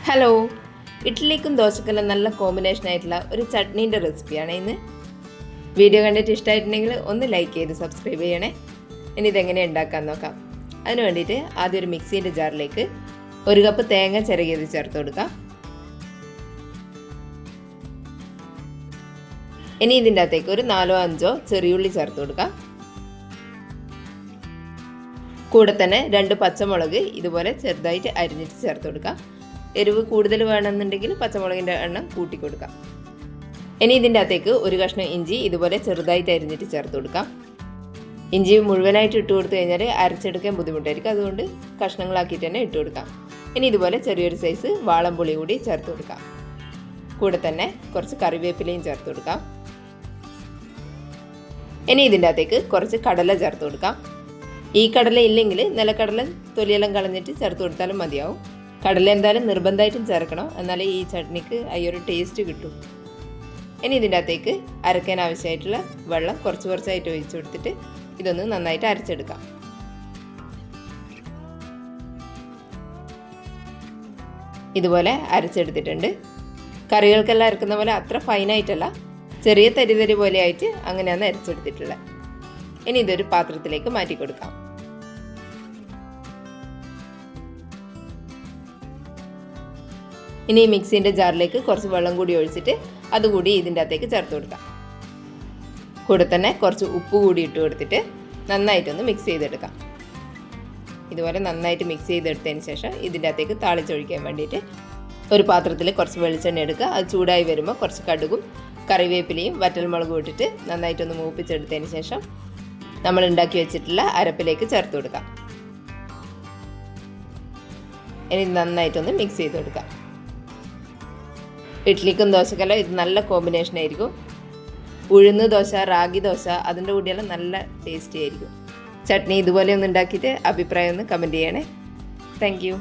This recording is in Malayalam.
ഹലോ, ഇഡ്ഡലിക്കും ദോശക്കെല്ലാം നല്ല കോമ്പിനേഷൻ ആയിട്ടുള്ള ഒരു ചട്നീൻ്റെ റെസിപ്പിയാണ് ഇന്ന്. വീഡിയോ കണ്ടിട്ട് ഇഷ്ടമായിട്ടുണ്ടെങ്കിൽ ഒന്ന് ലൈക്ക് ചെയ്ത് സബ്സ്ക്രൈബ് ചെയ്യണേ. ഇനി ഇതെങ്ങനെ ഉണ്ടാക്കാൻ നോക്കാം. അതിന് വേണ്ടിയിട്ട് ആദ്യം ഒരു മിക്സീൻ്റെ ജാറിലേക്ക് 1 കപ്പ് തേങ്ങ ചിരകിയത് ചേർത്ത് കൊടുക്കാം. ഇനി ഇതിൻ്റെ അകത്തേക്ക് ഒരു 4-5 ചെറിയുള്ളി ചേർത്ത് കൊടുക്കാം. കൂടെ തന്നെ 2 പച്ചമുളക് ഇതുപോലെ ചെറുതായിട്ട് അരിഞ്ഞിട്ട് ചേർത്ത് കൊടുക്കാം. എരിവ് കൂടുതൽ വേണമെന്നുണ്ടെങ്കിൽ പച്ചമുളകിൻ്റെ എണ്ണം കൂട്ടി കൊടുക്കാം. ഇനി ഇതിൻ്റെ അകത്തേക്ക് ഒരു കഷ്ണം ഇഞ്ചി ഇതുപോലെ ചെറുതായിട്ട് അരിഞ്ഞിട്ട് ചേർത്ത് കൊടുക്കാം. ഇഞ്ചി മുഴുവനായിട്ട് ഇട്ട് കൊടുത്തു കഴിഞ്ഞാൽ അരച്ചെടുക്കാൻ ബുദ്ധിമുട്ടായിരിക്കും, അതുകൊണ്ട് കഷ്ണങ്ങളാക്കിയിട്ട് തന്നെ ഇട്ട് കൊടുക്കാം. ഇനി ഇതുപോലെ ചെറിയൊരു സൈസ് വാളംപുളി കൂടി ചേർത്ത് കൊടുക്കാം. കൂടെ തന്നെ കുറച്ച് കറിവേപ്പിലയും ചേർത്ത് കൊടുക്കാം. ഇനി ഇതിൻ്റെ അകത്തേക്ക് കുറച്ച് കടല ചേർത്ത് കൊടുക്കാം. ഈ കടല ഇല്ലെങ്കിൽ നിലക്കടല തൊലിയെല്ലാം കളഞ്ഞിട്ട് ചേർത്ത് കൊടുത്താലും മതിയാവും. കടല എന്തായാലും നിർബന്ധമായിട്ടും ചേർക്കണം, എന്നാലേ ഈ ചട്നിക്ക് ഒരു ടേസ്റ്റ് കിട്ടും. ഇനി ഇതിൻ്റെ അകത്തേക്ക് അരക്കാൻ ആവശ്യമായിട്ടുള്ള വെള്ളം കുറച്ചായിട്ട് ഒഴിച്ചു കൊടുത്തിട്ട് ഇതൊന്ന് നന്നായിട്ട് അരച്ചെടുക്കാം. ഇതുപോലെ അരച്ചെടുത്തിട്ടുണ്ട്. കറികൾക്കെല്ലാം അരക്കുന്ന പോലെ അത്ര ഫൈനായിട്ടല്ല, ചെറിയ തരി പോലെ ആയിട്ട് അങ്ങനെയാണ് അരച്ചെടുത്തിട്ടുള്ളത്. ഇനി ഇതൊരു പാത്രത്തിലേക്ക് മാറ്റി കൊടുക്കാം. ഇനി മിക്സിൻ്റെ ജാറിലേക്ക് കുറച്ച് വെള്ളം കൂടി ഒഴിച്ചിട്ട് അതുകൂടി ഇതിൻ്റെ അകത്തേക്ക് ചേർത്ത് കൊടുക്കാം. കൂടെ തന്നെ കുറച്ച് ഉപ്പ് കൂടി ഇട്ട് കൊടുത്തിട്ട് നന്നായിട്ടൊന്ന് മിക്സ് ചെയ്തെടുക്കാം. ഇതുപോലെ നന്നായിട്ട് മിക്സ് ചെയ്തെടുത്തതിന് ശേഷം ഇതിൻ്റെ അകത്തേക്ക് താളിച്ചൊഴിക്കാൻ വേണ്ടിയിട്ട് ഒരു പാത്രത്തിൽ കുറച്ച് വെളിച്ചെണ്ണ എടുക്കുക. അത് ചൂടായി വരുമ്പോൾ കുറച്ച് കടുകും കറിവേപ്പിലയും വറ്റൽമുളകും ഇട്ടിട്ട് നന്നായിട്ടൊന്ന് മൂപ്പിച്ചെടുത്തതിന് ശേഷം നമ്മൾ ഉണ്ടാക്കി വെച്ചിട്ടുള്ള അരപ്പിലേക്ക് ചേർത്ത് കൊടുക്കാം. ഇനി നന്നായിട്ടൊന്ന് മിക്സ് ചെയ്ത് കൊടുക്കാം. ഇഡ്ഡലിക്കും ദോശക്കെല്ലാം ഇത് നല്ല കോമ്പിനേഷൻ ആയിരിക്കും. ഉഴുന്ന് ദോശ, റാഗി ദോശ അതിൻ്റെ കൂടെയെല്ലാം നല്ല ടേസ്റ്റി ആയിരിക്കും. ചട്നി ഇതുപോലെ ഒന്ന് ഉണ്ടാക്കിയിട്ട് അഭിപ്രായം ഒന്ന് കമൻറ്റ് ചെയ്യണേ. Thank you.